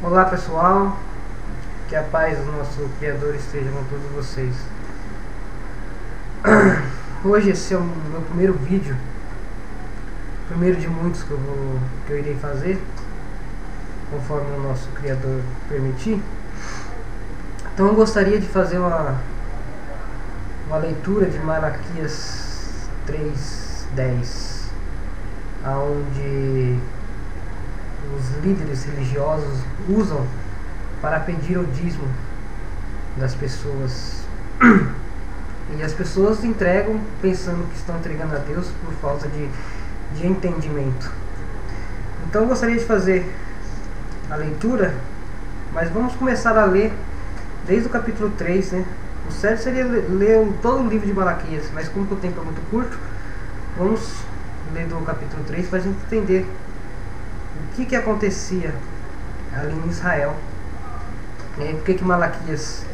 Olá pessoal, que a paz do nosso Criador esteja com todos vocês. Hoje esse é o meu primeiro vídeo, primeiro de muitos que eu irei fazer, conforme o nosso Criador permitir. Então eu gostaria de fazer uma leitura de Malaquias 3:10, onde os líderes religiosos usam para pedir o dízimo das pessoas, e as pessoas entregam pensando que estão entregando a Deus por falta de entendimento. Então eu gostaria de fazer a leitura, mas vamos começar a ler desde o capítulo 3, né? O certo seria ler todo o livro de Malaquias, mas como o tempo é muito curto, vamos ler do capítulo 3 para a gente entender o que acontecia ali em Israel, né? Por que Malaquias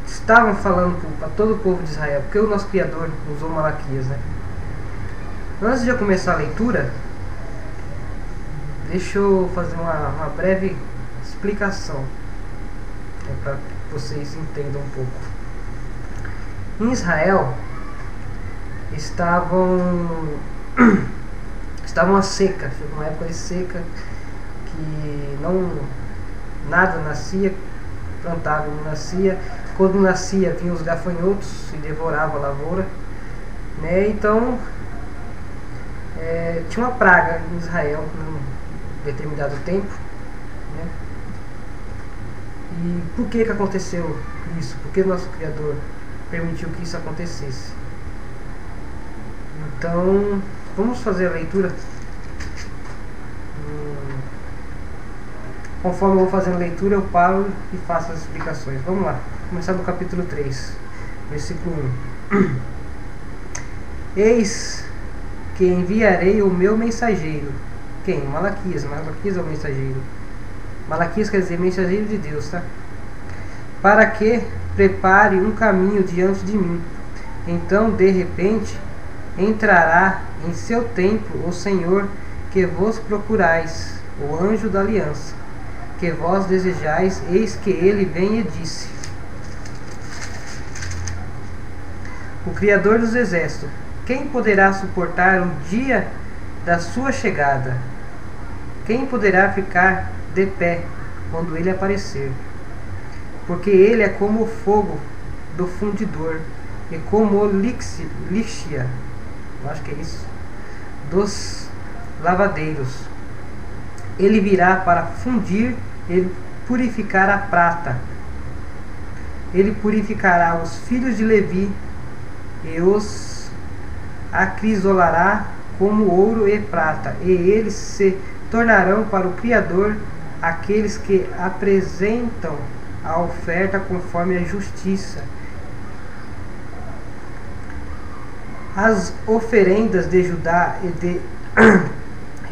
estavam falando para todo o povo de Israel, porque o nosso Criador usou Malaquias, né? Antes de eu começar a leitura, deixa eu fazer uma breve explicação, para que vocês entendam um pouco. Em Israel estavam a seca, chegou uma época de seca que nada nascia, plantava não nascia. Quando nascia, vinham os gafanhotos e devoravam a lavoura, né? Então tinha uma praga em Israel num determinado tempo, né? E por que aconteceu isso? Por que o nosso Criador permitiu que isso acontecesse? Então vamos fazer a leitura. Conforme eu vou fazendo a leitura, eu paro e faço as explicações. Vamos lá, começar do capítulo 3, versículo 1. Eis que enviarei o meu mensageiro. Quem? Malaquias. Malaquias é o mensageiro. Malaquias quer dizer mensageiro de Deus, tá? Para que prepare um caminho diante de mim. Então, de repente, entrará em seu templo o Senhor que vos procurais, o anjo da aliança, que vós desejais. Eis que ele vem e disse: o Criador dos exércitos, quem poderá suportar o dia da sua chegada? Quem poderá ficar de pé quando ele aparecer? Porque ele é como o fogo do fundidor e como o lixia, acho que é isso, dos lavadeiros. Ele virá para fundir e purificar a prata. Ele purificará os filhos de Levi e os acrisolará como ouro e prata, e eles se tornarão para o Criador aqueles que apresentam a oferta conforme a justiça. As oferendas de Judá e de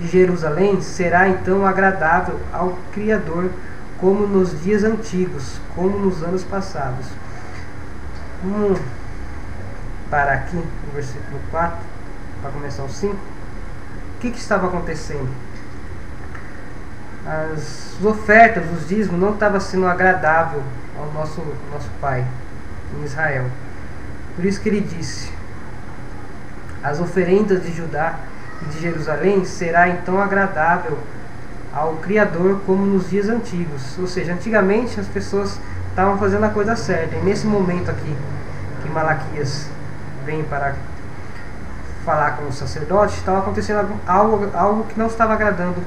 Jerusalém será então agradável ao Criador, como nos dias antigos, como nos anos passados. Vamos parar aqui no versículo 4 para começar o 5. O que estava acontecendo? As ofertas, os dízimos não estavam sendo agradável ao nosso pai em Israel. Por isso que ele disse: as oferendas de Judá e de Jerusalém será então agradável ao Criador como nos dias antigos. Ou seja, antigamente as pessoas estavam fazendo a coisa certa, e nesse momento aqui que Malaquias vem para falar com os sacerdotes, estava acontecendo algo que não estava agradando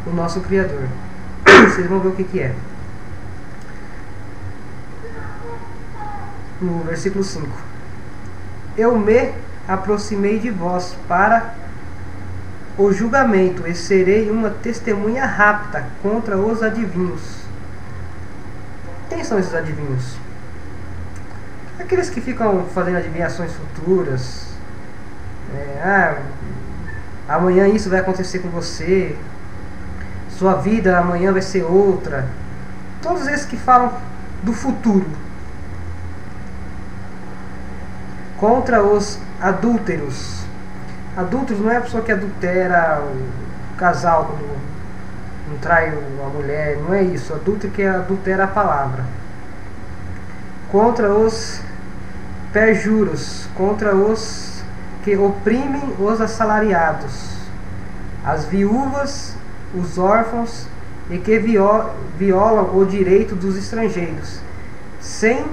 o nosso Criador. Vocês vão ver o que é. No versículo 5: eu me aproximei de vós para o julgamento, e serei uma testemunha rápida contra os adivinhos. Quem são esses adivinhos? Aqueles que ficam fazendo adivinhações futuras. Amanhã isso vai acontecer com você, sua vida amanhã vai ser outra. Todos esses que falam do futuro. Contra os adúlteros, Adúlteros não é a pessoa que adultera o casal quando não trai uma mulher, não é isso. Adúltero que adultera a palavra. Contra os perjuros, contra os que oprimem os assalariados, as viúvas, os órfãos e que violam o direito dos estrangeiros, sem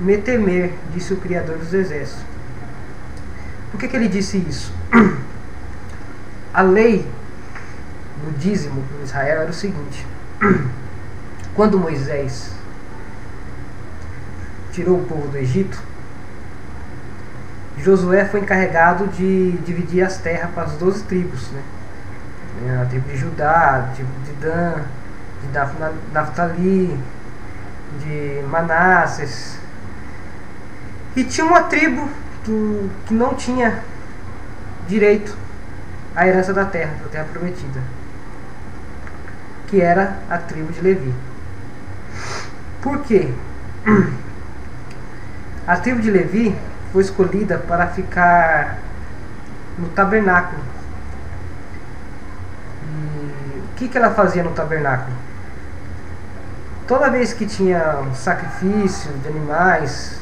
me temer, disse o Criador dos Exércitos. Por que ele disse isso? A lei do dízimo em Israel era o seguinte: quando Moisés tirou o povo do Egito, Josué foi encarregado de dividir as terras para as 12 tribos, né? A tribo de Judá, a tribo de Dan, de Naftali, de Manasses. E tinha uma tribo que não tinha direito à herança da terra prometida, que era a tribo de Levi. Por quê? A tribo de Levi foi escolhida para ficar no tabernáculo. E o que ela fazia no tabernáculo? Toda vez que tinha um sacrifício de animais,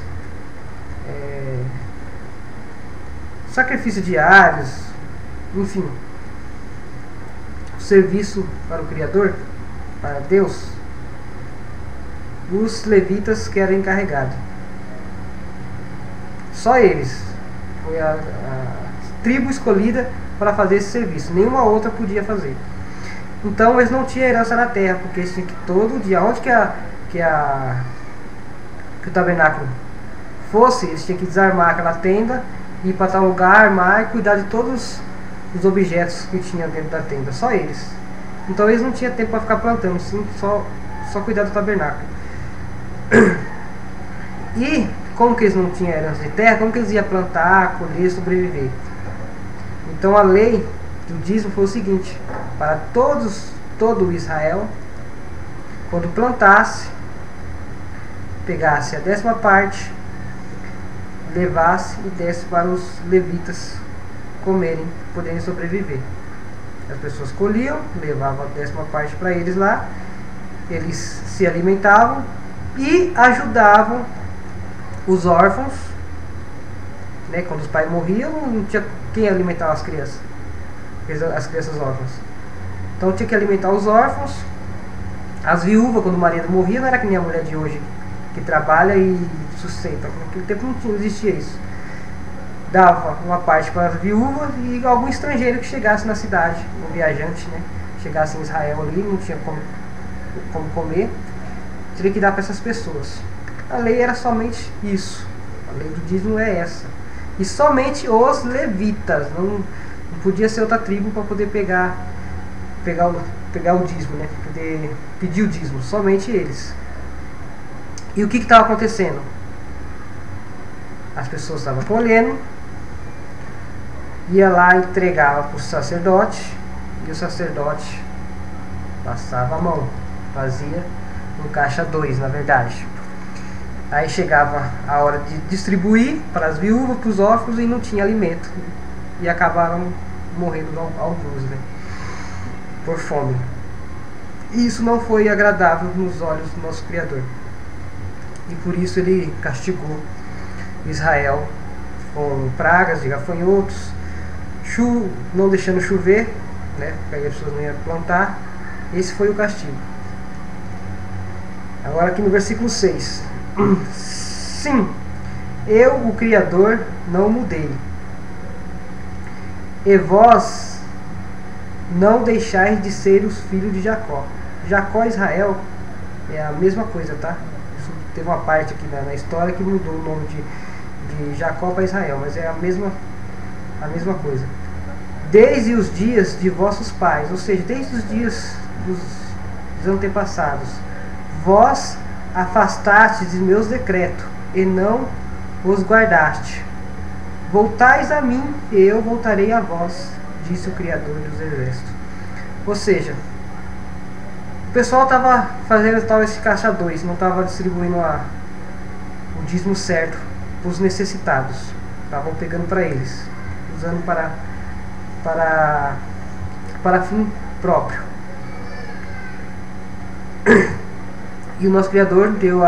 sacrifício diários, enfim, o serviço para o Criador, para Deus, os levitas que eram encarregados. Só eles. Foi a tribo escolhida para fazer esse serviço. Nenhuma outra podia fazer. Então eles não tinham herança na terra, porque eles tinham que todo dia, onde que o tabernáculo fosse, eles tinham que desarmar aquela tenda, ir para tal lugar, armar e cuidar de todos os objetos que tinha dentro da tenda. Só eles. Então eles não tinham tempo para ficar plantando, sim, só cuidar do tabernáculo. E como que eles não tinham herança de terra, como que eles iam plantar, colher, sobreviver? Então a lei do dízimo foi o seguinte: para todo Israel, quando plantasse, pegasse a 10ª parte, levasse e desse para os levitas comerem, poderem sobreviver. As pessoas colhiam, levavam a 10ª parte para eles lá, eles se alimentavam e ajudavam os órfãos, né? Quando os pais morriam, não tinha quem alimentar as crianças órfãs. Então tinha que alimentar os órfãos, as viúvas. Quando o marido morria, não era que nem a mulher de hoje, que trabalha e sustenta. Naquele tempo não existia isso. Dava uma parte para as viúvas e algum estrangeiro que chegasse na cidade, um viajante, né? Chegasse em Israel ali, não tinha como comer, teria que dar para essas pessoas. A lei era somente isso. A lei do dízimo é essa. E somente os levitas. Não podia ser outra tribo para poder pegar o dízimo, né? Poder pedir o dízimo. Somente eles. E o que estava acontecendo? As pessoas estavam colhendo, ia lá e entregava para o sacerdote, e o sacerdote passava a mão, fazia no caixa 2, na verdade. Aí chegava a hora de distribuir para as viúvas, para os órfãos, e não tinha alimento. E acabaram morrendo alguns, né? Por fome. E isso não foi agradável nos olhos do nosso Criador. E por isso ele castigou Israel com pragas de gafanhotos, não deixando chover, né? Porque aí as pessoas não iam plantar. Esse foi o castigo. Agora aqui no versículo 6. Sim, eu, o Criador, não mudei, e vós não deixais de ser os filhos de Jacó. Jacó e Israel é a mesma coisa, tá? Isso teve uma parte aqui na história que mudou o nome de Jacó para Israel, mas é a mesma coisa. Desde os dias de vossos pais, ou seja, desde os dias dos antepassados, vós afastastes de meus decretos e não os guardaste. Voltais a mim e eu voltarei a vós, disse o Criador dos Exércitos. Ou seja, o pessoal estava fazendo esse caixa 2, não estava distribuindo o dízimo certo para os necessitados, estavam pegando para eles. usando para fim próprio. E o nosso Criador deu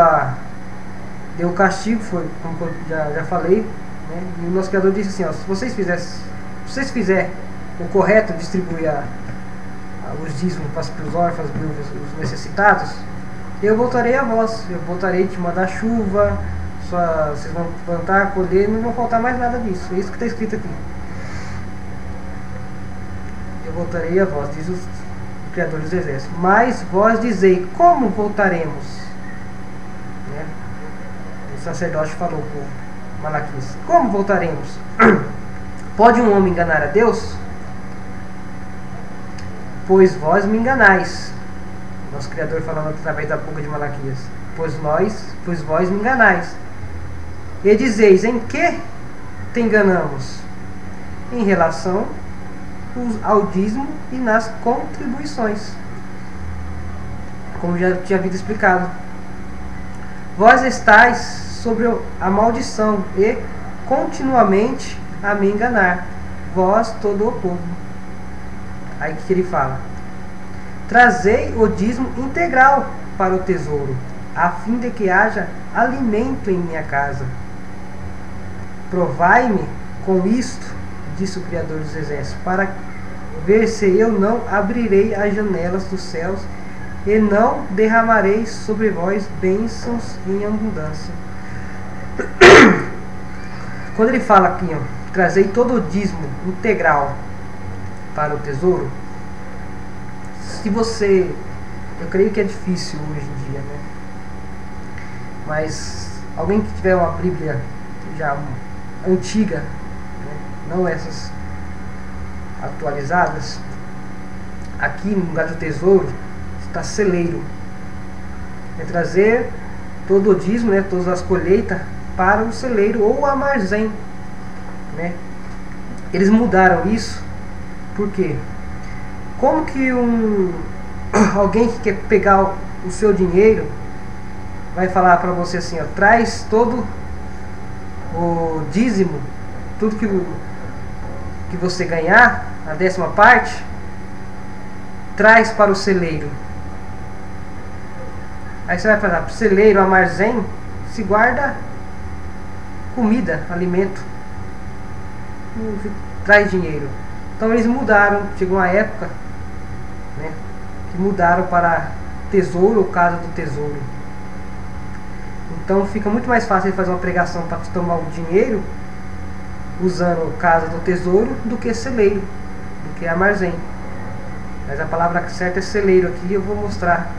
o castigo, foi como eu já falei, né? E o nosso Criador disse assim, ó, se vocês fizerem o correto, distribuir os dízimos para os órfãos, viúvas, os necessitados, eu voltarei a vós, eu voltarei a te mandar chuva, vocês vão plantar, colher, não vão faltar mais nada disso. É isso que está escrito aqui. Eu voltarei a vós, diz o Criador dos Exércitos. Mas vós dizei, como voltaremos? Né? O sacerdote falou para Malaquias, como voltaremos? Pode um homem enganar a Deus? Pois vós me enganais. Nosso Criador falando através da boca de Malaquias. Pois vós me enganais. E dizeis, em que te enganamos? Em relação ao dízimo e nas contribuições. Como já tinha havido explicado. Vós estáis sobre a maldição e continuamente a me enganar. Vós, todo o povo. Aí que ele fala: trazei o dízimo integral para o tesouro, a fim de que haja alimento em minha casa. Provai-me com isto, disse o Criador dos Exércitos, para ver se eu não abrirei as janelas dos céus e não derramarei sobre vós bênçãos em abundância. Quando ele fala aqui, ó, trazei todo o dízimo integral para o tesouro, se você, eu creio que é difícil hoje em dia, né? Mas alguém que tiver uma Bíblia já antiga, né? Não essas atualizadas, aqui no lugar do tesouro está celeiro. É trazer todo o dízimo, né? Todas as colheitas para o celeiro ou armazém, né? Eles mudaram isso. Por quê? Como que alguém que quer pegar o seu dinheiro vai falar para você assim, ó, traz todo o dízimo, tudo que você ganhar, a 10ª parte, traz para o celeiro. Aí você vai falar, para o celeiro, armazém, se guarda comida, alimento, não traz dinheiro. Então eles mudaram, chegou uma época, né, que mudaram para tesouro ou casa do tesouro. Então fica muito mais fácil fazer uma pregação para tomar o dinheiro usando casa do tesouro do que celeiro, do que armazém. Mas a palavra certa é celeiro aqui, eu vou mostrar.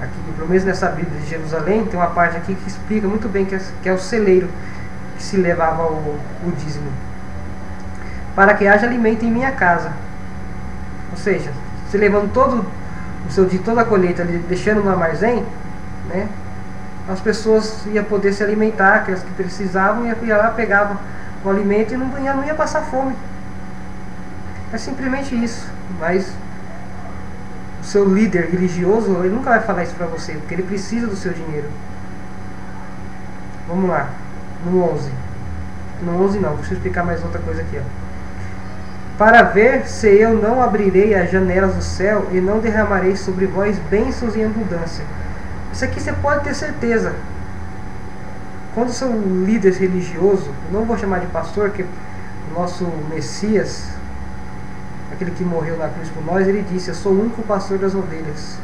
Aqui, pelo menos nessa Bíblia de Jerusalém, tem uma parte aqui que explica muito bem que é o celeiro que se levava o dízimo. Para que haja alimento em minha casa. Ou seja, se levando todo o seu dia, toda a colheita, deixando no armazém, né, as pessoas iam poder se alimentar, aquelas que precisavam, ia lá, pegavam o alimento e não ia passar fome. É simplesmente isso. Mas o seu líder religioso, ele nunca vai falar isso para você, porque ele precisa do seu dinheiro. Vamos lá, no 11. No 11 não, deixa eu explicar mais outra coisa aqui, ó. Para ver se eu não abrirei as janelas do céu e não derramarei sobre vós bênçãos em abundância. Isso aqui você pode ter certeza. Quando o seu líder religioso, eu não vou chamar de pastor, que o nosso Messias, aquele que morreu na cruz por nós, ele disse, eu sou o único pastor das ovelhas.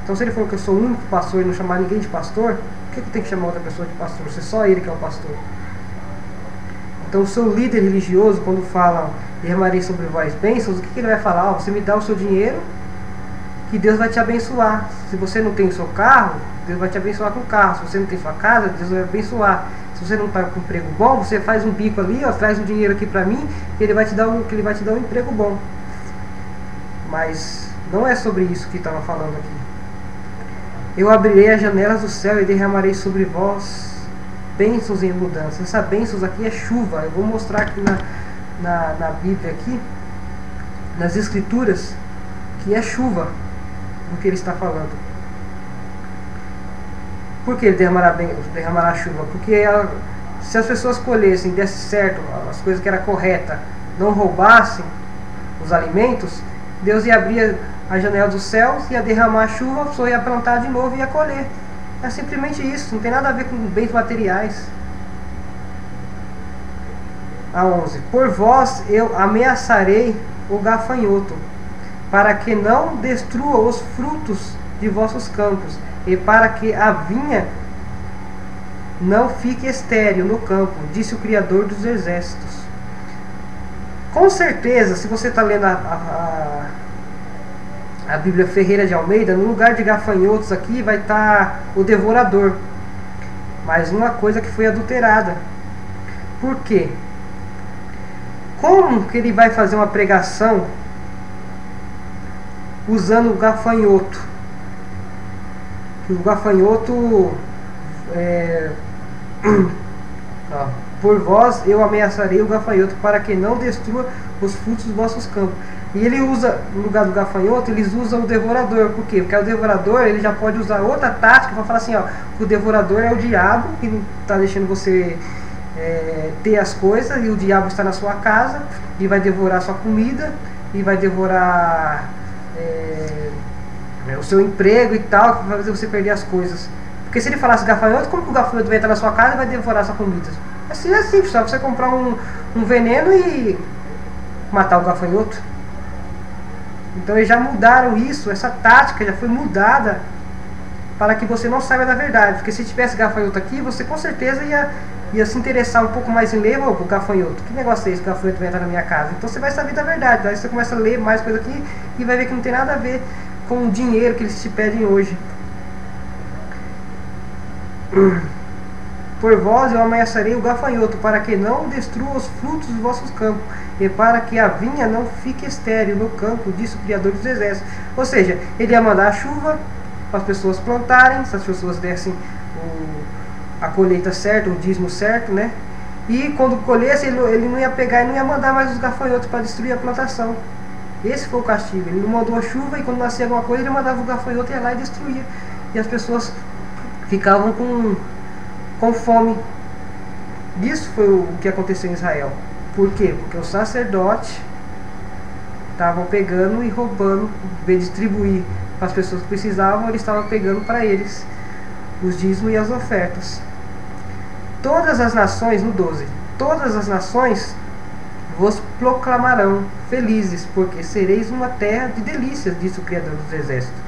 Então se ele falou que eu sou o único pastor e não chamar ninguém de pastor, por que eu tenho que chamar outra pessoa de pastor? Se é só ele que é o pastor. Então o seu líder religioso, quando fala derramarei sobre vós bênçãos, o que ele vai falar? Você me dá o seu dinheiro, que Deus vai te abençoar. Se você não tem o seu carro, Deus vai te abençoar com o carro. Se você não tem sua casa, Deus vai abençoar. Se você não está com um emprego bom, você faz um bico ali, ó, traz o dinheiro aqui para mim, que ele vai te dar um emprego bom. Mas não é sobre isso que estava falando aqui. Eu abrirei as janelas do céu e derramarei sobre vós bênçãos em abundância. Essa bênçãos aqui é chuva. Eu vou mostrar aqui na Bíblia aqui, nas Escrituras, que é chuva do que ele está falando. Por que ele derramará chuva? Porque se as pessoas colhessem, desse certo, as coisas que era correta, não roubassem os alimentos, Deus ia abrir a janela dos céus, ia derramar a chuva, a pessoa ia plantar de novo e ia colher. É simplesmente isso, não tem nada a ver com bens materiais. A 11. Por vós eu ameaçarei o gafanhoto, para que não destrua os frutos de vossos campos, e para que a vinha não fique estéril no campo, disse o Criador dos Exércitos. Com certeza, se você está lendo a Bíblia Ferreira de Almeida, no lugar de gafanhotos aqui vai estar o devorador. Mais uma coisa que foi adulterada. Por quê? Como que ele vai fazer uma pregação usando o gafanhoto? O gafanhoto por vós eu ameaçarei o gafanhoto, para que não destrua os frutos dos vossos campos. E ele usa, no lugar do gafanhoto, eles usam o devorador. Por quê? Porque o devorador ele já pode usar outra tática para falar assim, ó, que o devorador é o diabo, que não está deixando você ter as coisas, e o diabo está na sua casa e vai devorar sua comida e vai devorar o seu emprego e tal, que vai fazer você perder as coisas. Porque se ele falasse gafanhoto, como que o gafanhoto vai entrar na sua casa e vai devorar sua comida? Assim é simples, só você comprar um veneno e matar o gafanhoto. Então eles já mudaram isso, essa tática já foi mudada para que você não saiba da verdade. Porque se tivesse gafanhoto aqui, você com certeza ia se interessar um pouco mais em ler o gafanhoto. Que negócio é esse? O gafanhoto vai entrar na minha casa. Então você vai saber da verdade. Aí você começa a ler mais coisa aqui e vai ver que não tem nada a ver com o dinheiro que eles te pedem hoje. Por vós eu ameaçarei o gafanhoto, para que não destrua os frutos dos vossos campos, e para que a vinha não fique estéril no campo, disse o Criador dos Exércitos. Ou seja, ele ia mandar a chuva para as pessoas plantarem, se as pessoas dessem a colheita certa, o dízimo certo, né? E quando colhesse, ele não ia pegar e não ia mandar mais os gafanhotos para destruir a plantação. Esse foi o castigo. Ele não mandou a chuva, e quando nascia alguma coisa, ele mandava o gafanhoto ir lá e destruía. E as pessoas ficavam com fome. Isso foi o que aconteceu em Israel. Por quê? Porque os sacerdotes estavam pegando e roubando, em vez de distribuir para as pessoas que precisavam, eles estavam pegando para eles os dízimos e as ofertas. Todas as nações, no 12, todas as nações vos proclamarão felizes, porque sereis uma terra de delícias, disse o Criador dos Exércitos.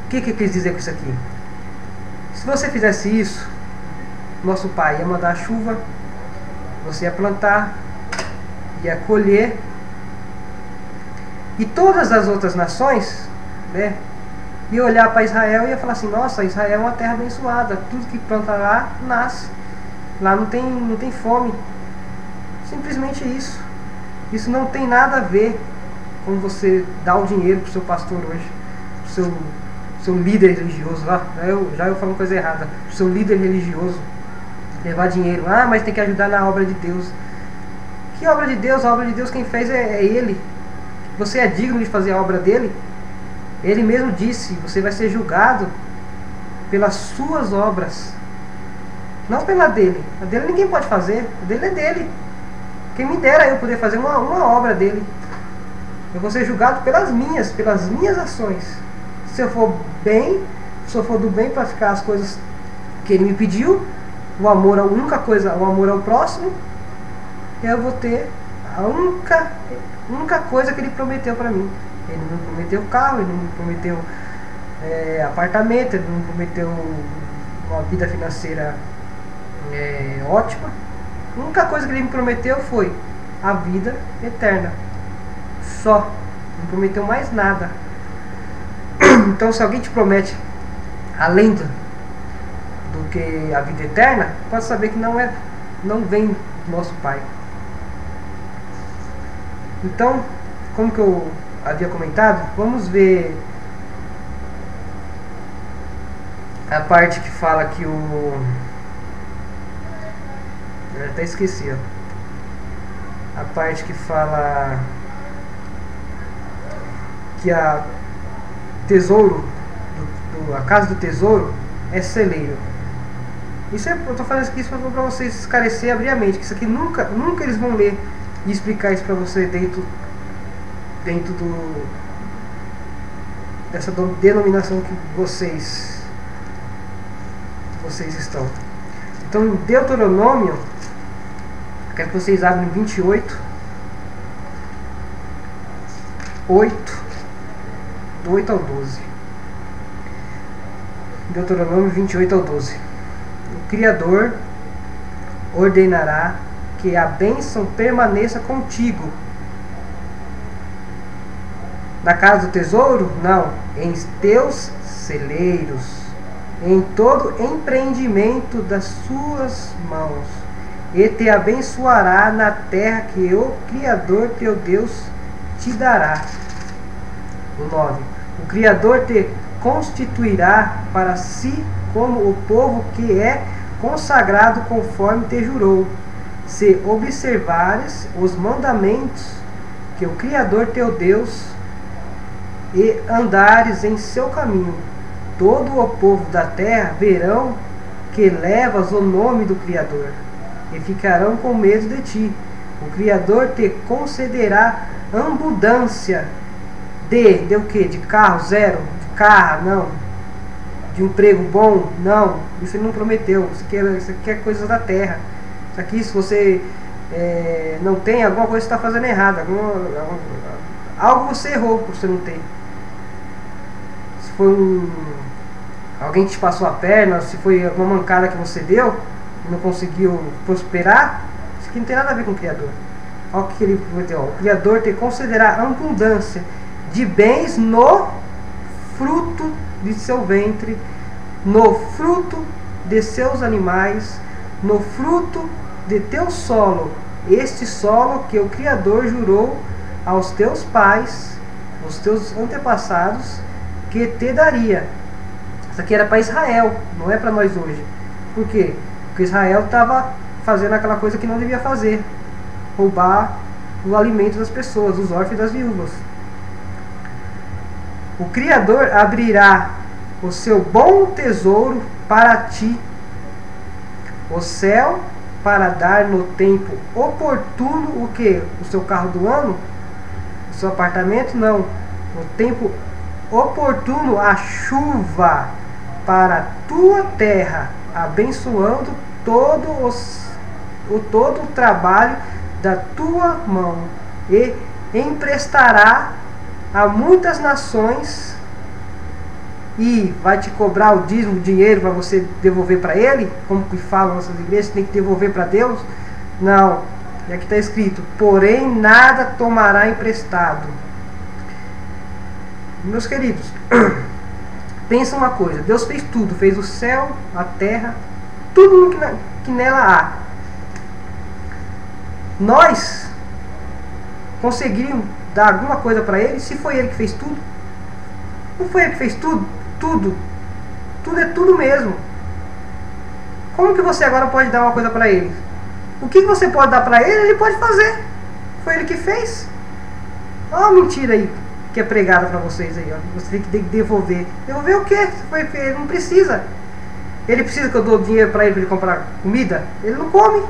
O que quis dizer com isso aqui? Se você fizesse isso, nosso pai ia mandar a chuva, você ia plantar, ia colher, e todas as outras nações, né, ia olhar para Israel e ia falar assim, nossa, Israel é uma terra abençoada, tudo que planta lá, nasce, lá não tem fome. Simplesmente isso. Isso não tem nada a ver com você dar o dinheiro para o seu pastor hoje, para o seu líder religioso lá. Já eu falo coisa errada. O seu líder religioso levar dinheiro. Ah, mas tem que ajudar na obra de Deus. Que obra de Deus? A obra de Deus quem fez é Ele. Você é digno de fazer a obra dele? Ele mesmo disse, você vai ser julgado pelas suas obras, não pela dele. A dele ninguém pode fazer, a dele é dele. Quem me dera eu poder fazer uma obra dele. Eu vou ser julgado pelas minhas ações. Se eu for bem, se eu for do bem, praticar as coisas que ele me pediu, o amor a única coisa, o amor ao próximo, eu vou ter a única coisa que ele prometeu para mim. Ele não prometeu carro, ele não prometeu apartamento, ele não prometeu uma vida financeira ótima. A única coisa que ele me prometeu foi a vida eterna. Só. Não prometeu mais nada. Então, se alguém te promete além do que a vida eterna, pode saber que não vem do nosso Pai. Então, como que eu havia comentado, vamos ver a parte que fala que eu até esqueci, ó. A parte que fala que a tesouro, a casa do tesouro é celeiro. Isso eu estou falando isso para vocês esclarecer, abrir a mente, que isso aqui nunca eles vão ler e explicar isso para você dentro dessa denominação que vocês estão. Então, em Deuteronômio, quero que vocês abrem 28, 8, do 8 ao 12. Deuteronômio 28 ao 12. O Criador ordenará que a bênção permaneça contigo. Na casa do tesouro? Não. Em teus celeiros, em todo empreendimento das suas mãos, e te abençoará na terra que o Criador teu Deus te dará. O 9. O Criador te constituirá para si como o povo que é consagrado conforme te jurou, se observares os mandamentos que o Criador teu Deus e andares em seu caminho. Todo o povo da terra verão que levas o nome do Criador e ficarão com medo de ti. O Criador te concederá abundância de o que? De carro zero? De carro? Não. De um emprego bom? Não. Isso ele não prometeu. Isso aqui é coisa da terra. Isso aqui, se você não tem, alguma coisa você está fazendo errado. Algo você errou por você não ter. Se foi alguém que te passou a perna, se foi alguma mancada que você deu e não conseguiu prosperar, isso aqui não tem nada a ver com o Criador. Olha o que ele prometeu. O Criador te concederá abundância de bens no fruto de seu ventre, no fruto de seus animais, no fruto de teu solo, este solo que o Criador jurou aos teus pais, aos teus antepassados, que te daria. Isso aqui era para Israel, não é para nós hoje. Por quê? Porque Israel estava fazendo aquela coisa que não devia fazer: roubar o alimento das pessoas, dos órfãos e das viúvas. O Criador abrirá o seu bom tesouro para ti, o céu, para dar no tempo oportuno o que? O seu carro do ano? O seu apartamento? Não. No tempo oportuno a chuva para a tua terra, abençoando todo o trabalho da tua mão, e emprestará a muitas nações, e vai te cobrar o dízimo, o dinheiro para você devolver para ele, como que falam nossas igrejas, tem que devolver para Deus. Não, e aqui está escrito: porém nada tomará emprestado. Meus queridos, pensa uma coisa: Deus fez tudo, fez o céu, a terra, tudo que nela há. Nós conseguiríamos dar alguma coisa para ele se foi ele que fez tudo? Não foi ele que fez tudo? Tudo é tudo mesmo. Como que você agora pode dar uma coisa para ele? O que você pode dar para ele, ele pode fazer. Foi ele que fez. Olha a mentira aí que é pregada para vocês aí, ó. Você tem que devolver. Devolver o quê? Ele não precisa. Ele precisa que eu dou dinheiro para ele comprar comida? Ele não come.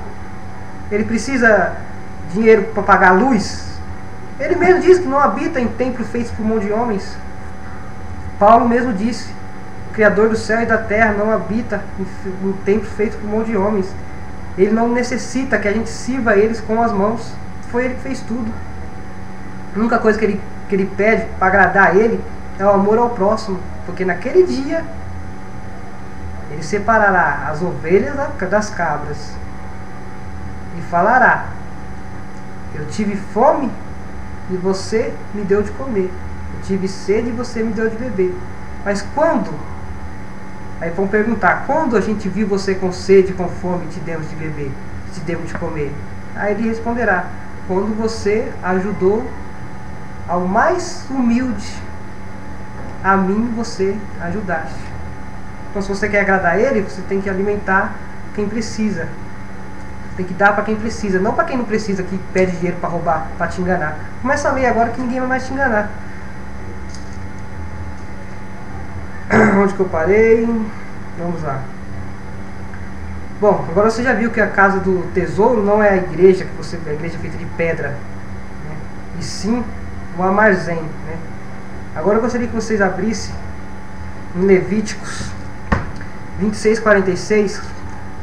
Ele precisa de dinheiro para pagar a luz? Ele mesmo diz que não habita em templos feitos por mão de homens. Paulo mesmo disse: o Criador do céu e da terra não habita em templos feitos por mão de homens. Ele não necessita que a gente sirva eles com as mãos. Foi ele que fez tudo. A única coisa que ele pede para agradar a ele é o amor ao próximo, porque naquele dia ele separará as ovelhas das cabras e falará: eu tive fome e você me deu de comer, eu tive sede e você me deu de beber. Mas quando? Aí vão perguntar: quando a gente viu você com sede, com fome, te demos de beber, te demos de comer? Aí ele responderá: quando você ajudou ao mais humilde, a mim você ajudaste. Então, se você quer agradar a ele, você tem que alimentar quem precisa. Tem que dar para quem precisa, não para quem não precisa, que pede dinheiro para roubar, para te enganar. Começa a ler agora que ninguém vai mais te enganar. Onde que eu parei? Vamos lá. Bom, agora você já viu que a casa do tesouro não é a igreja, que você, a igreja feita de pedra, né? E sim um armazém, né? Agora eu gostaria que vocês abrissem em Levíticos 26:46,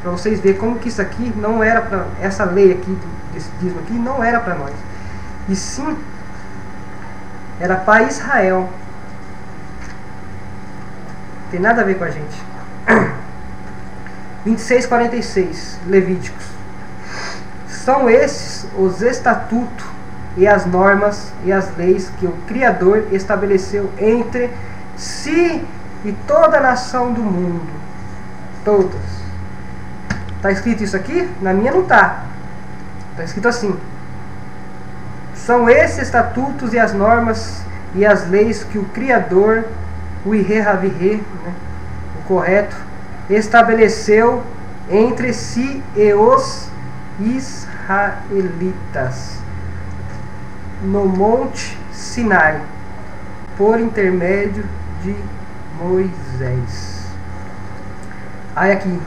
para vocês verem como que isso aqui não era para, essa lei aqui, desse dízimo aqui, não era para nós, e sim era para Israel. Não tem nada a ver com a gente. 26:46, Levíticos. São esses os estatutos e as normas e as leis que o Criador estabeleceu entre si e toda a nação do mundo. Todas. Está escrito isso aqui? Na minha não está. Está escrito assim: são esses estatutos e as normas e as leis que o Criador, o Irê-Ravirê, né, o correto, estabeleceu entre si e os israelitas no Monte Sinai, por intermédio de Moisés. Aí aqui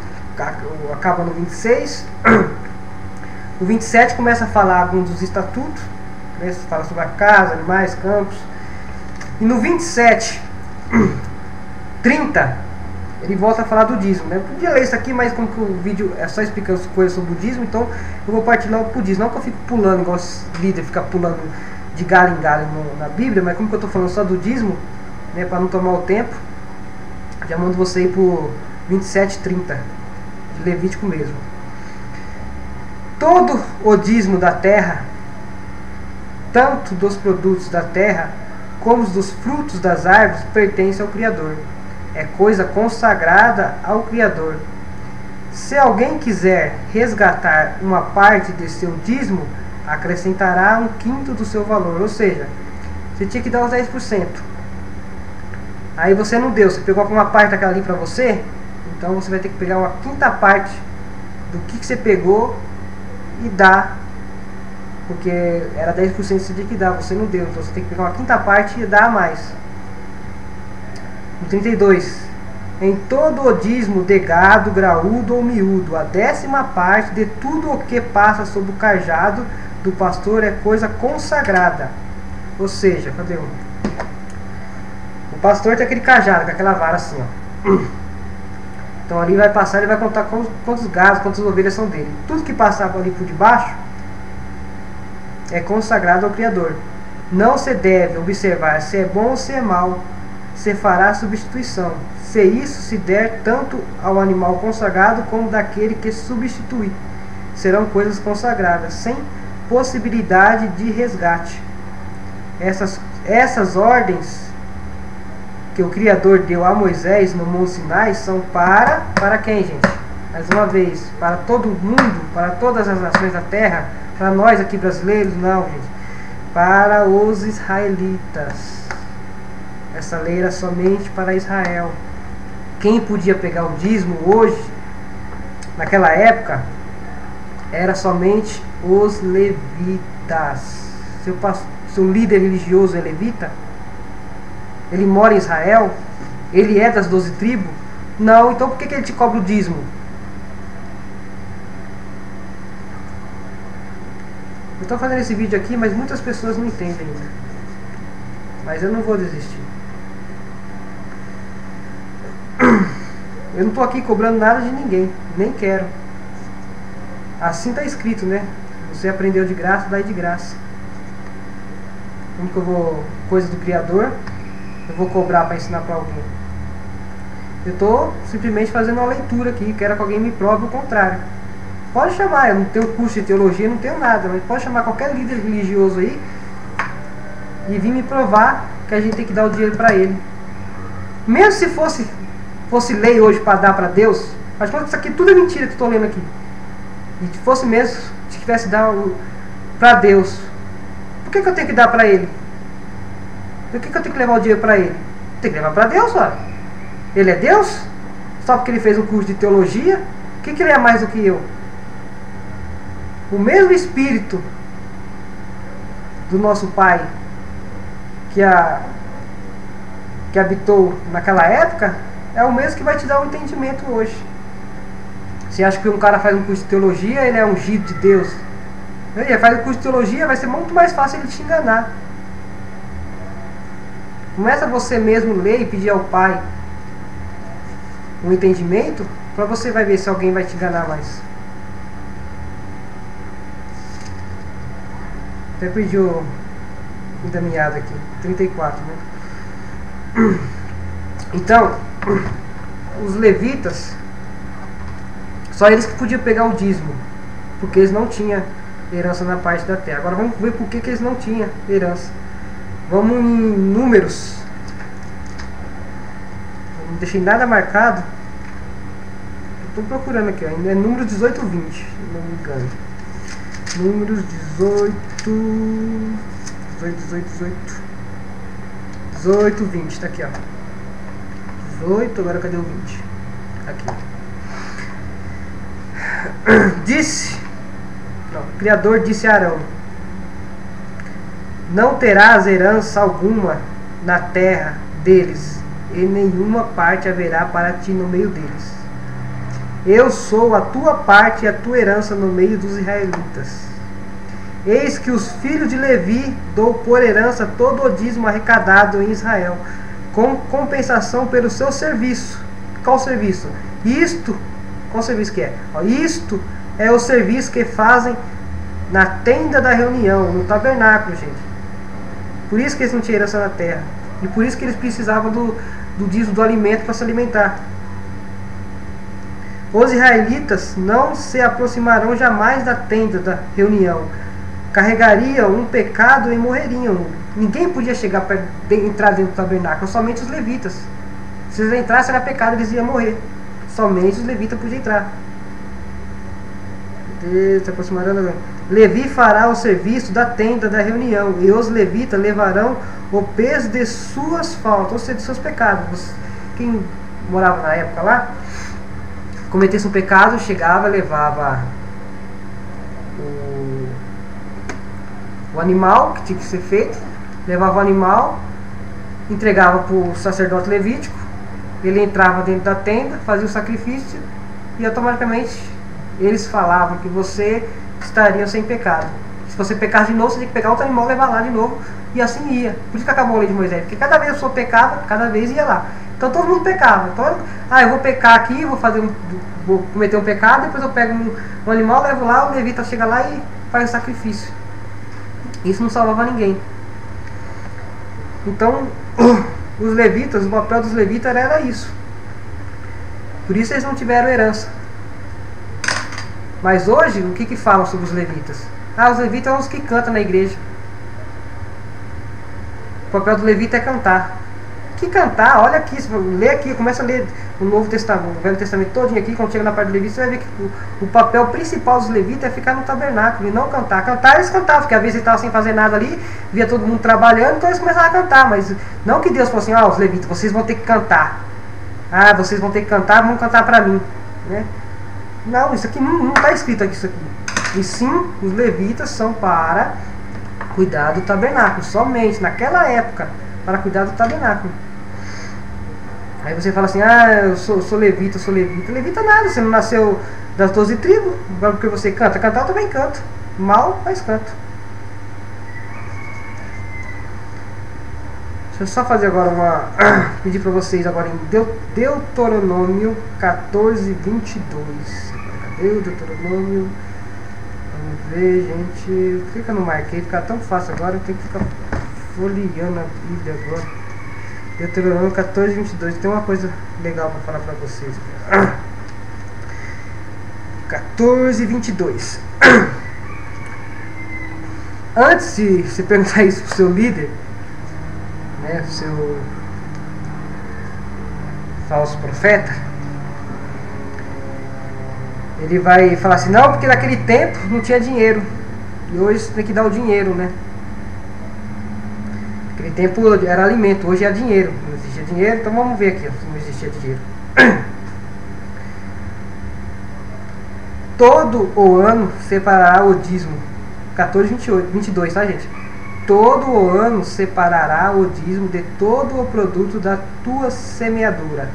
acaba no 26. O 27 começa a falar alguns dos estatutos, né? Fala sobre a casa, animais, campos. E no 27:30 ele volta a falar do dízimo, né? Eu podia ler isso aqui, mas como que o vídeo é só explicando coisas sobre o dízimo, então eu vou partir logo pro dízimo. Não que eu fico pulando, igual os líderes ficam pulando de galho em galho na Bíblia, mas como que eu estou falando só do dízimo, né, para não tomar o tempo, já mando você ir pro 27:30 de Levítico mesmo. Todo o dízimo da terra, tanto dos produtos da terra como dos frutos das árvores, pertence ao Criador. É coisa consagrada ao Criador. Se alguém quiser resgatar uma parte de seu dízimo, acrescentará 1/5 do seu valor. Ou seja, você tinha que dar os 10%. Aí você não deu, você pegou uma parte daquela ali para você, então você vai ter que pegar uma 1/5 parte do que você pegou e dar, porque era 10% que você tinha que dar, você não deu, então você tem que pegar uma 1/5 parte e dar a mais. No 32, em todo o dízimo de gado, graúdo ou miúdo, a 10ª parte de tudo o que passa sob o cajado do pastor é coisa consagrada. Ou seja, cadê um? O pastor tem aquele cajado, com aquela vara assim, ó. Então ali vai passar, ele vai contar quantos gados, quantas ovelhas são dele. Tudo que passava ali por debaixo é consagrado ao Criador. Não se deve observar se é bom ou se é mal. Se fará substituição, se isso se der tanto ao animal consagrado como daquele que substitui. Serão coisas consagradas, sem possibilidade de resgate. Essas ordens que o Criador deu a Moisés no Monte Sinai são para quem, gente? Mais uma vez, para todo mundo, para todas as nações da terra, para nós aqui brasileiros, não, gente. Para os israelitas. Essa lei era somente para Israel. Quem podia pegar o dízimo hoje, naquela época, era somente os levitas. Seu líder religioso é levita? Ele mora em Israel? Ele é das 12 tribos? Não, então por que ele te cobra o dízimo? Eu estou fazendo esse vídeo aqui, mas muitas pessoas não entendem ainda. Mas eu não vou desistir. Eu não estou aqui cobrando nada de ninguém, nem quero. Assim está escrito, né? Você aprendeu de graça, dai de graça. Como que eu vou, coisa do Criador, eu vou cobrar para ensinar para alguém? Eu estou simplesmente fazendo uma leitura aqui, quero que alguém me prove o contrário. Pode chamar, eu não tenho curso de teologia, não tenho nada, mas pode chamar qualquer líder religioso aí e vir me provar que a gente tem que dar o dinheiro para ele. Mesmo se fosse lei hoje para dar para Deus, mas quando isso aqui tudo é mentira que eu estou lendo aqui, e se fosse mesmo, se tivesse dar para Deus, por que eu tenho que dar para ele? Por que eu tenho que levar o dinheiro para ele? Tem que levar para Deus, olha. Ele é Deus? Só porque ele fez um curso de teologia? O que ele é mais do que eu? O mesmo Espírito do nosso Pai que habitou naquela época é o mesmo que vai te dar o entendimento hoje. Você acha que um cara faz um curso de teologia, ele é ungido de Deus? Ele faz um curso de teologia, vai ser muito mais fácil ele te enganar. Começa você mesmo ler e pedir ao Pai um entendimento, para você vai ver se alguém vai te enganar mais. Até perdi o encaminhado aqui, 34, né? Então, os levitas, só eles que podiam pegar o dízimo, porque eles não tinham herança na parte da terra. Agora vamos ver por que eles não tinham herança. Vamos em Números. Não deixei nada marcado. Estou procurando aqui, ainda é Números 18, 20, se não me engano. Números 18, 20, tá aqui, ó. 18, agora cadê o 20? Aqui. O Criador disse a Arão: não terás herança alguma na terra deles, e nenhuma parte haverá para ti no meio deles. Eu sou a tua parte e a tua herança no meio dos israelitas. Eis que os filhos de Levi dou por herança todo o dízimo arrecadado em Israel, com compensação pelo seu serviço. Qual serviço? Qual serviço que é? Isto é o serviço que fazem na tenda da reunião, no tabernáculo, gente. Por isso que eles não tinham herança na terra. E por isso que eles precisavam do dízimo do alimento para se alimentar. Os israelitas não se aproximarão jamais da tenda da reunião. Carregariam um pecado e morreriam. Ninguém podia chegar para entrar dentro do tabernáculo, somente os levitas. Se eles entrassem, era pecado, eles iam morrer. Somente os levitas podiam entrar. Se aproximarão da... Levi fará o serviço da tenda da reunião, e os levitas levarão o peso de suas faltas, ou seja, de seus pecados. Quem morava na época lá, cometesse um pecado, chegava, levava o animal que tinha que ser feito, levava o animal, entregava para o sacerdote levítico, ele entrava dentro da tenda, fazia o sacrifício e automaticamente eles falavam que você estaria sem pecado. Se você pecar de novo, você tinha que pegar outro animal, levar lá de novo, e assim ia. Por isso que acabou a lei de Moisés, porque cada vez a pessoa pecava, cada vez ia lá. Então todo mundo pecava. Então, eu vou pecar aqui, vou cometer um pecado, depois eu pego um animal, levo lá, o levita chega lá e faz o sacrifício. Isso não salvava ninguém. Então, os levitas, o papel dos levitas era isso. Por isso eles não tiveram herança. Mas hoje, o que falam sobre os levitas? Os levitas são os que cantam na igreja. O papel do levita é cantar. Que cantar? Olha aqui, lê aqui, começa a ler o Novo Testamento, o Velho Testamento todinho aqui, quando chega na parte do levita, você vai ver que o papel principal dos levitas é ficar no tabernáculo e não cantar. Cantar eles cantavam, porque às vezes eles estavam sem fazer nada ali, via todo mundo trabalhando, então eles começavam a cantar, mas não que Deus fosse assim, os levitas, vocês vão ter que cantar. Vocês vão ter que cantar, vão cantar para mim, né? Não, isso aqui não está escrito aqui, isso aqui. E sim, os levitas são para cuidar do tabernáculo, somente naquela época, para cuidar do tabernáculo. Aí você fala assim, eu sou levita, eu sou levita. Levita nada, você não nasceu das 12 tribos, porque você canta. Cantar eu também canto. Mal, mas canto. Deixa eu só fazer agora pedir para vocês agora em Deuteronômio 14, 22. Cadê o Deuteronômio? Vamos ver, gente. Por que eu não marquei? Fica tão fácil agora, eu tenho que ficar folheando a Bíblia agora. Deuteronômio 14, 22. Tem uma coisa legal para falar para vocês. 14, 22. Antes de você perguntar isso pro seu líder, né, seu falso profeta, ele vai falar assim, não, porque naquele tempo não tinha dinheiro, e hoje tem que dar o dinheiro, né? Naquele tempo era alimento, hoje é dinheiro, não existia dinheiro, então vamos ver aqui se não existia dinheiro. Todo o ano separará o dízimo, 14, 22, tá, gente? Todo o ano separará o dízimo de todo o produto da tua semeadura,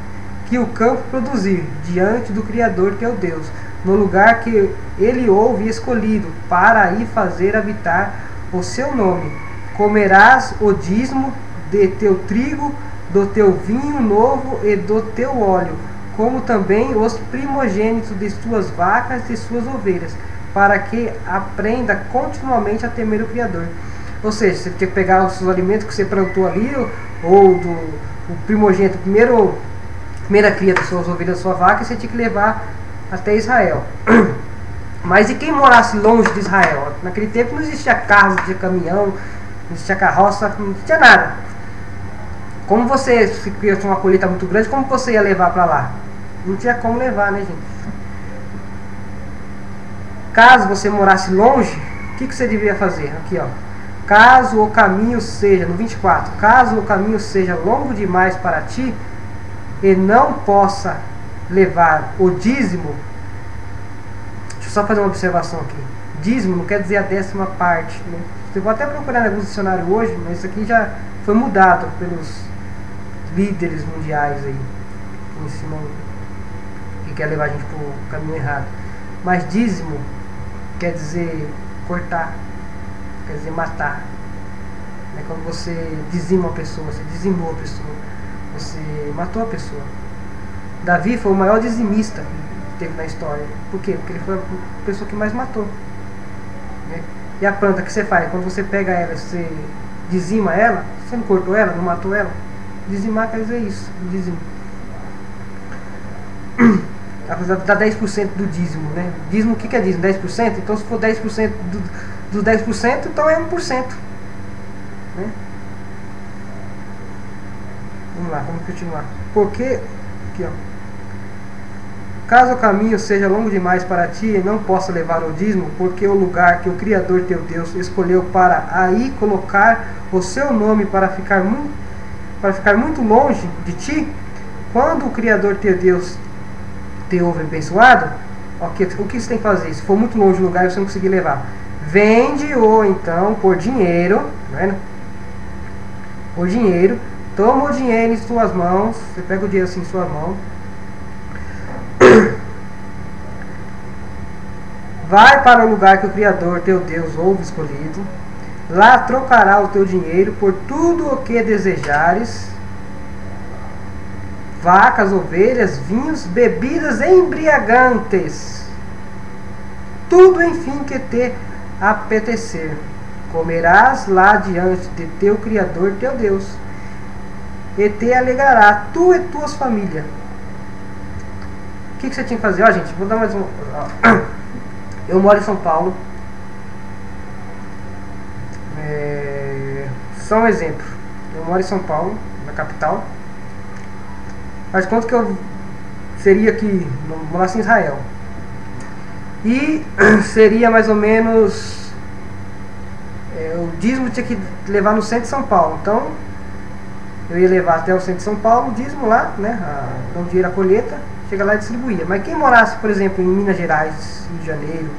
que o campo produzir, diante do Criador teu Deus. no lugar que ele houve escolhido, para aí fazer habitar o seu nome. Comerás o dízimo de teu trigo, do teu vinho novo e do teu óleo, como também os primogênitos de suas vacas e de suas ovelhas, para que aprenda continuamente a temer o Criador. Ou seja, você tem que pegar os seus alimentos que você plantou ali, ou o primogênito, primeira cria das suas ovelhas, da sua vaca, e você tinha que levar até Israel. Mas e quem morasse longe de Israel? Naquele tempo não existia carro, não existia caminhão, não existia carroça, não tinha nada. Como você, se tinha uma colheita muito grande, como você ia levar para lá? Não tinha como levar, né, gente? Caso você morasse longe, o que você deveria fazer? Aqui, ó. Caso o caminho seja, no 24, caso o caminho seja longo demais para ti, e não possa levar o dízimo. Deixa eu só fazer uma observação aqui. Dízimo não quer dizer a 10ª parte, né? Você pode até procurar em algum dicionário hoje, mas isso aqui já foi mudado pelos líderes mundiais aí, que ensinam, que quer levar a gente para o caminho errado. Mas dízimo quer dizer cortar, quer dizer matar. É quando você dizima uma pessoa, você dizimou a pessoa, você matou a pessoa. Davi foi o maior dizimista que teve na história. Por quê? Porque ele foi a pessoa que mais matou, né? E a planta que você faz, quando você pega ela, você dizima ela, você não cortou ela, não matou ela. Dizimar quer dizer isso, dízimo. Dá 10% do dízimo, né? Dízimo, o que é dízimo? 10%? Então se for 10% do 10%, então é 1%, né? Vamos lá, vamos continuar. Porque, aqui ó, caso o caminho seja longo demais para ti e não possa levar o dízimo, porque o lugar que o Criador teu Deus escolheu para aí colocar o seu nome para ficar muito longe de ti, quando o Criador teu Deus te houve abençoado, o que você tem que fazer? Se for muito longe do lugar e você não conseguir levar, vende ou então por dinheiro, né? Por dinheiro, toma o dinheiro em suas mãos, você pega o dinheiro assim em sua mão, vai para o lugar que o Criador teu Deus houve escolhido, lá trocará o teu dinheiro por tudo o que desejares, vacas, ovelhas, vinhos, bebidas embriagantes, tudo enfim que te apetecer. Comerás lá diante de teu Criador, teu Deus, e te alegrará, tu e tuas famílias. O que você tinha que fazer? Ó, gente, vou dar mais um. Eu moro em São Paulo. Só um exemplo. Eu moro em São Paulo, na capital. Faz conta que eu seria aqui, morasse em Israel. E seria mais ou menos. O dízimo tinha que levar no centro de São Paulo. Então, eu ia levar até o centro de São Paulo, o dízimo lá, né? Dar o dinheiro à colheita, chega lá e distribuía. Mas quem morasse, por exemplo, em Minas Gerais, Rio de Janeiro,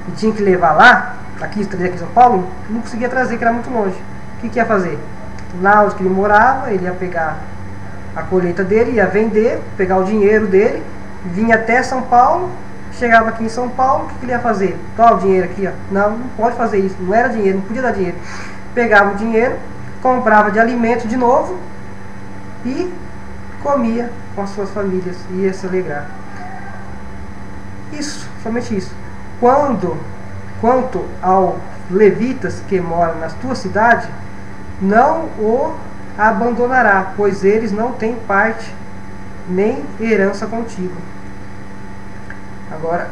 e tinha que levar lá, aqui em São Paulo, não conseguia trazer, que era muito longe. O que ia fazer? Lá onde ele morava, ele ia pegar a colheita dele, ia vender, pegar o dinheiro dele, vinha até São Paulo, chegava aqui em São Paulo, o que ele ia fazer? Toma o dinheiro aqui, ó. Não pode fazer isso, não era dinheiro, não podia dar dinheiro. Pegava o dinheiro, comprava de alimento de novo e comia com as suas famílias, ia se alegrar. Isso, somente isso. Quanto aos levitas que moram na tua cidade, não o abandonará, pois eles não têm parte nem herança contigo. Agora,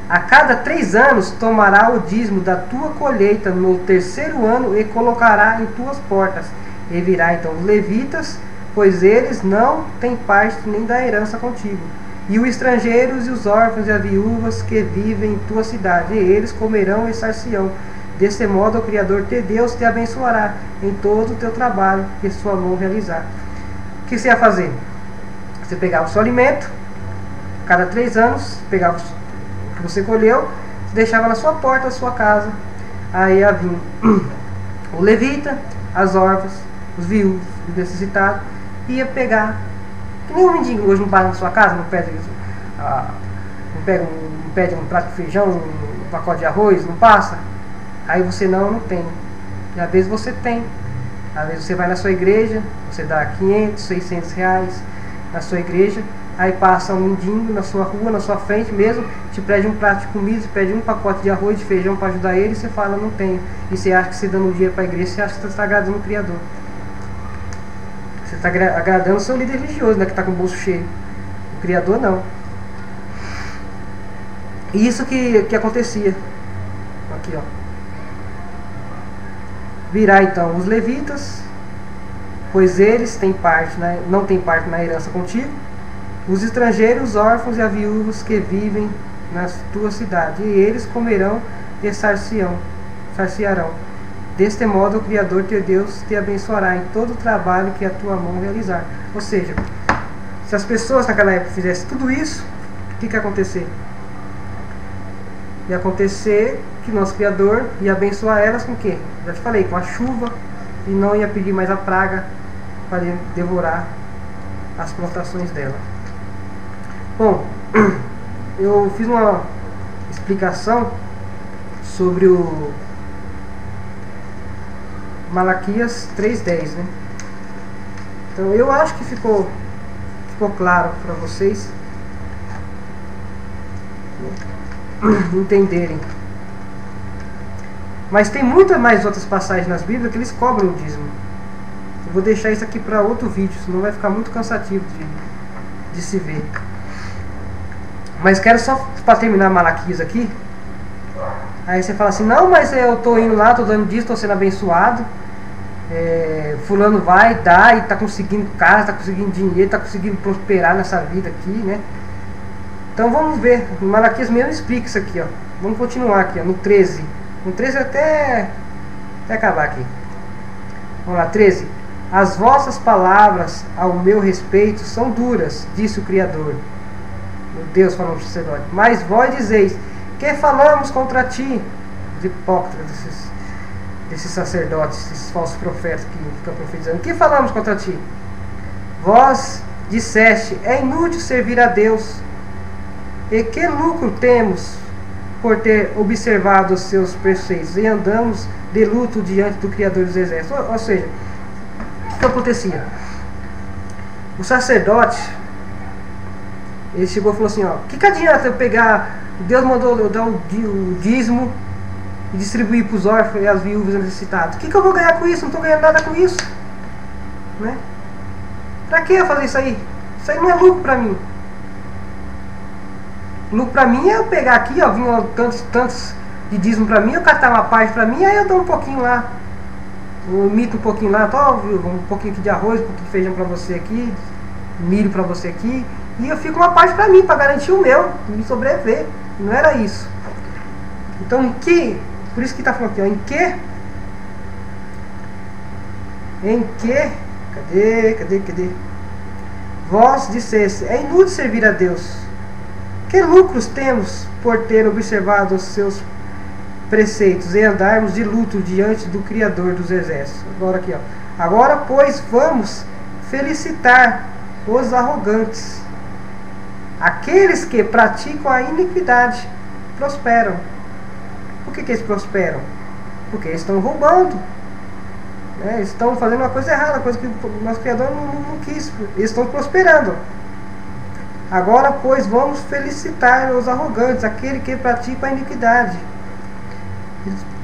a cada 3 anos tomará o dízimo da tua colheita no 3º ano e colocará em tuas portas. E virá então os levitas, pois eles não têm parte nem da herança contigo. E os estrangeiros e os órfãos e as viúvas que vivem em tua cidade, e eles comerão e saciarão. Desse modo o Criador teu Deus te abençoará em todo o teu trabalho que sua mão realizar. O que você ia fazer? Você pegava o seu alimento, cada 3 anos, pegava o que você colheu, deixava na sua porta da sua casa. Aí ia vir o levita, as órfãs, os viúvos, os necessitados, ia pegar, que nem um mendigo hoje não paga na sua casa, não pede não pede um prato de feijão, um pacote de arroz, não passa? Aí você não tem. E às vezes você tem. Às vezes você vai na sua igreja, você dá 500, 600 reais na sua igreja, aí passa um mendigo na sua rua, na sua frente mesmo, te pede um prato de comida, te pede um pacote de arroz, de feijão para ajudar ele, e você fala, não tenho. E você acha que você dando dinheiro para a igreja, você acha que você está agradando o Criador. Você está agradando o seu líder religioso, né, que está com o bolso cheio. O Criador não. E isso que acontecia. Aqui, ó. Virá então os levitas, pois eles têm parte, não têm parte na herança contigo, os estrangeiros, os órfãos e as viúvas que vivem na tua cidade, e eles comerão e saciarão. Deste modo o Criador teu Deus te abençoará em todo o trabalho que a tua mão realizar. Ou seja, se as pessoas naquela época fizessem tudo isso, o que ia acontecer? Ia acontecer que nosso Criador ia abençoar elas com o quê? Já te falei, com a chuva, e não ia pedir mais a praga para devorar as plantações dela. Bom, eu fiz uma explicação sobre o Malaquias 3:10, né? Então eu acho que ficou claro para vocês entenderem. Mas tem muitas mais outras passagens nas Bíblias que eles cobram o dízimo. Eu vou deixar isso aqui para outro vídeo, senão vai ficar muito cansativo de se ver. Mas quero só para terminar Malaquias aqui. Aí você fala assim, não, mas eu estou indo lá, estou dando dízimo, estou sendo abençoado. Fulano vai dar e está conseguindo casa, está conseguindo dinheiro, está conseguindo prosperar nessa vida aqui, né? Então vamos ver, Malaquias mesmo explica isso aqui, ó. Vamos continuar aqui, ó, no 13. No 13 até acabar aqui. Vamos lá, 13. As vossas palavras ao meu respeito são duras, disse o Criador. Meu Deus, falando para o sacerdote. Mas vós dizeis, que falamos contra ti? Os hipócritas desses sacerdotes, desses falsos profetas que ficam profetizando. Que falamos contra ti? Vós disseste, é inútil servir a Deus. E que lucro temos por ter observado os seus preceitos e andamos de luto diante do Criador dos Exércitos? Ou seja, o que acontecia? O sacerdote, ele chegou e falou assim, ó, que adianta eu pegar, Deus mandou eu dar o dízimo e distribuir para os órfãos e as viúvas necessitadas. O que eu vou ganhar com isso? Não estou ganhando nada com isso, né? Para que eu fazer isso aí? Isso aí não é lucro para mim. Lucro para mim é eu pegar aqui, ó, vir tantos de dízimo para mim, eu catar uma parte para mim, aí eu dou um pouquinho lá, eu imito um pouquinho lá, um pouquinho aqui de arroz, um pouquinho de feijão para você aqui, milho para você aqui, e eu fico uma parte para mim, para garantir o meu, me sobreviver. Não era isso. Então, por isso que está falando aqui, ó, cadê? Vós disseste, é inútil servir a Deus. Que lucros temos por ter observado os seus preceitos e andarmos de luto diante do Criador dos Exércitos? Agora aqui, ó. Agora, pois, vamos felicitar os arrogantes. Aqueles que praticam a iniquidade prosperam. Por que eles prosperam? Porque eles estão roubando, né? Eles estão fazendo uma coisa errada, coisa que o nosso Criador não quis. Eles estão prosperando. Agora, pois, vamos felicitar os arrogantes, aquele que pratica a iniquidade.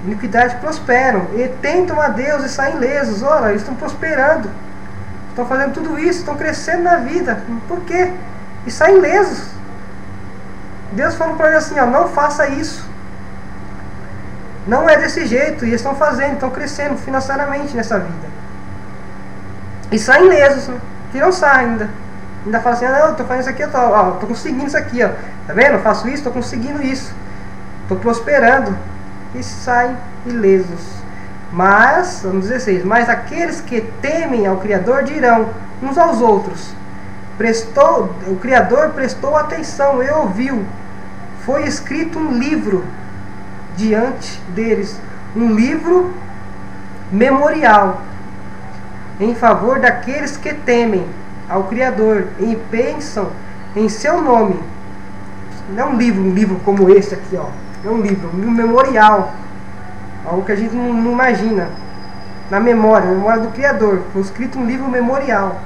Iniquidade prosperam e tentam a Deus e saem lesos. Olha, eles estão prosperando, estão fazendo tudo isso, estão crescendo na vida. Por quê? E saem lesos. Deus falou para eles assim, ó, não faça isso. Não é desse jeito. E eles estão fazendo, estão crescendo financeiramente nessa vida. E saem lesos, né? Que não saem ainda. Ainda fala assim, não, estou fazendo isso aqui, estou conseguindo isso aqui, ó. Tá vendo? Eu faço isso, estou conseguindo isso. Estou prosperando. E saem ilesos. Mas, vamos 16, mas aqueles que temem ao Criador dirão uns aos outros, o Criador prestou atenção e ouviu. Foi escrito um livro diante deles, um livro memorial em favor daqueles que temem ao Criador e pensam em seu nome. não é um livro como esse aqui, ó. É um livro memorial. Algo que a gente não imagina. Na memória do Criador. Foi escrito um livro memorial.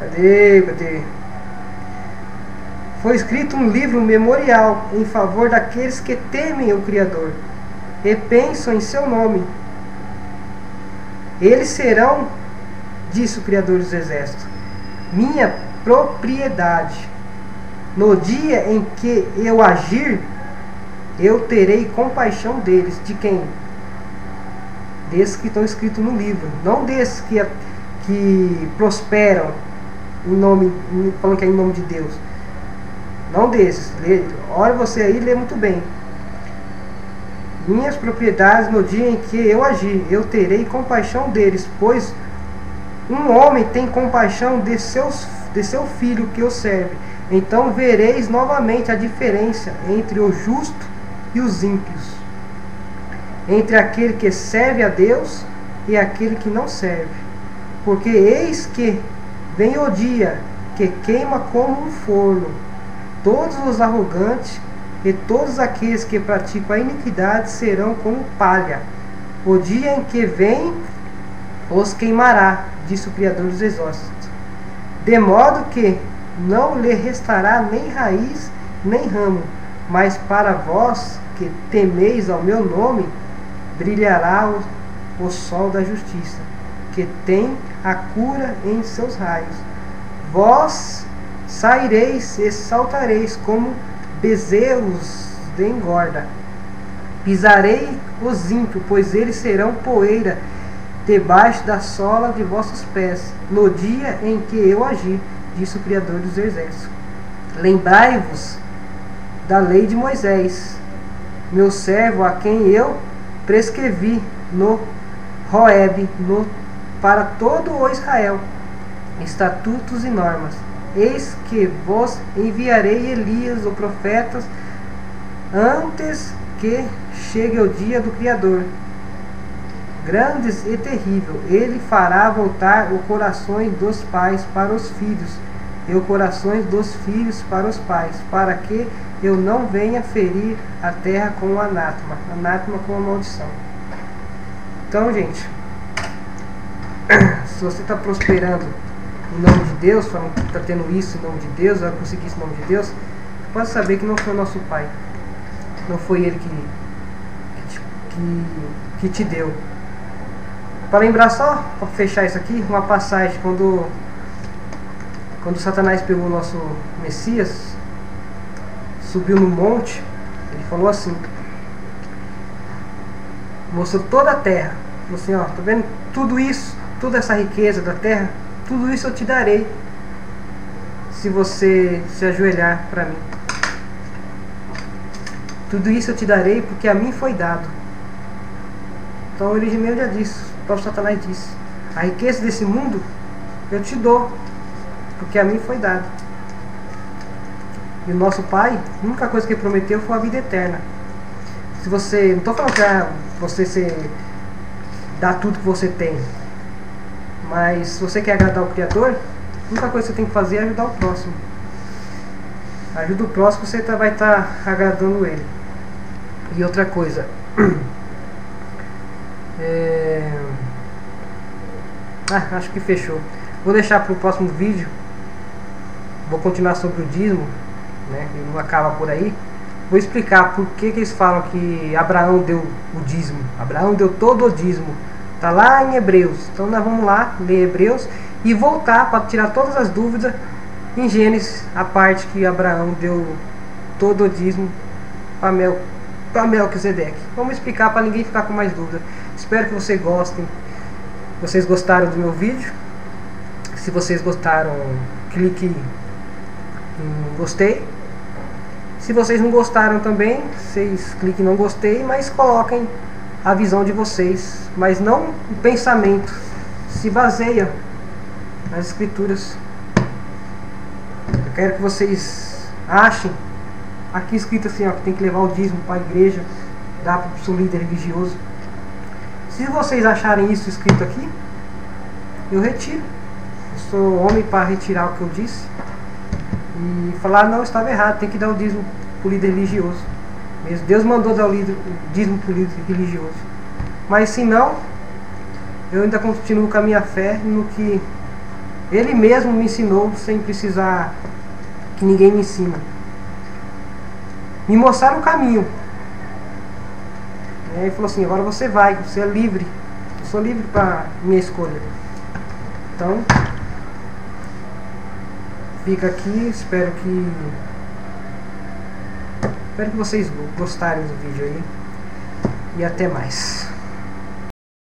Cadê? Foi escrito um livro memorial em favor daqueles que temem o Criador e pensam em seu nome. Eles serão, disse o Criador dos Exércitos, minha propriedade. No dia em que eu agir, eu terei compaixão deles. De quem? Desses que estão escritos no livro. Não desses que prosperam em nome, falando que é em nome de Deus. Não desses. Olha você aí, lê muito bem. Minhas propriedades, no dia em que eu agir, eu terei compaixão deles, pois um homem tem compaixão de seu filho que o serve. Então vereis novamente a diferença entre o justo e os ímpios, entre aquele que serve a Deus e aquele que não serve. Porque eis que vem o dia que queima como um forno todos os arrogantes, e todos aqueles que praticam a iniquidade serão como palha. O dia em que vem os queimará, disse o Criador dos Exércitos, de modo que não lhe restará nem raiz nem ramo. Mas para vós que temeis ao meu nome, brilhará o sol da justiça, que tem a cura em seus raios. Vós saireis e saltareis como bezerros de engorda. Pisarei os ímpios, pois eles serão poeira debaixo da sola de vossos pés, no dia em que eu agir, disse o Criador dos Exércitos. Lembrai-vos da lei de Moisés, meu servo, a quem eu prescrevi no Horebe, para todo o Israel, estatutos e normas. Eis que vos enviarei Elias, o profeta, antes que chegue o dia do Criador, grandes e terrível. Ele fará voltar o corações dos pais para os filhos, e o corações dos filhos para os pais, para que eu não venha ferir a terra com o anátema com a maldição. Então, gente, se você está prosperando em nome de Deus, falando que está tendo isso em nome de Deus, vai conseguir isso em nome de Deus, pode saber que não foi o nosso Pai, não foi Ele que te deu. Para lembrar só, para fechar isso aqui, uma passagem quando Satanás pegou o nosso Messias, subiu no monte, ele falou assim, mostrou toda a terra, falou assim, ó, tá vendo tudo isso, toda essa riqueza da terra, tudo isso eu te darei se você se ajoelhar para mim. Tudo isso eu te darei porque a mim foi dado. Então ele mesmo já disse, o próprio Satanás disse, a riqueza desse mundo eu te dou porque a mim foi dado. E o nosso Pai, a única coisa que ele prometeu foi a vida eterna. Se você, não estou falando para você dar tudo que você tem, mas se você quer agradar o Criador, a única coisa que você tem que fazer é ajudar o próximo. Ajuda o próximo, você vai estar agradando ele. E outra coisa, acho que fechou. Vou deixar para o próximo vídeo. Vou continuar sobre o dízimo, né? Ele não acaba por aí. Vou explicar por que eles falam que Abraão deu o dízimo. Abraão deu todo o dízimo. Está lá em Hebreus. Então nós vamos lá ler Hebreus e voltar para tirar todas as dúvidas em Gênesis, a parte que Abraão deu todo o dízimo para Melquisedeque. Vamos explicar para ninguém ficar com mais dúvida. Espero que vocês gostem. Vocês gostaram do meu vídeo? Se vocês gostaram, clique em gostei. Se vocês não gostaram também, vocês cliquem em não gostei, mas coloquem a visão de vocês, mas não o pensamento. Se baseia nas escrituras. Eu quero que vocês achem aqui escrito assim, ó, que tem que levar o dízimo para a igreja, dar para o seu líder religioso. Se vocês acharem isso escrito aqui, eu retiro. Eu sou homem para retirar o que eu disse e falar, não, estava errado, tem que dar o dízimo para o líder religioso mesmo. Deus mandou dar o dízimo para o líder religioso, mas se não, eu ainda continuo com a minha fé no que Ele mesmo me ensinou, sem precisar que ninguém me ensina. Me mostraram o caminho. Ele falou assim, agora você vai, você é livre. Eu sou livre para minha escolha. Então, fica aqui, espero que vocês gostarem do vídeo aí. E até mais.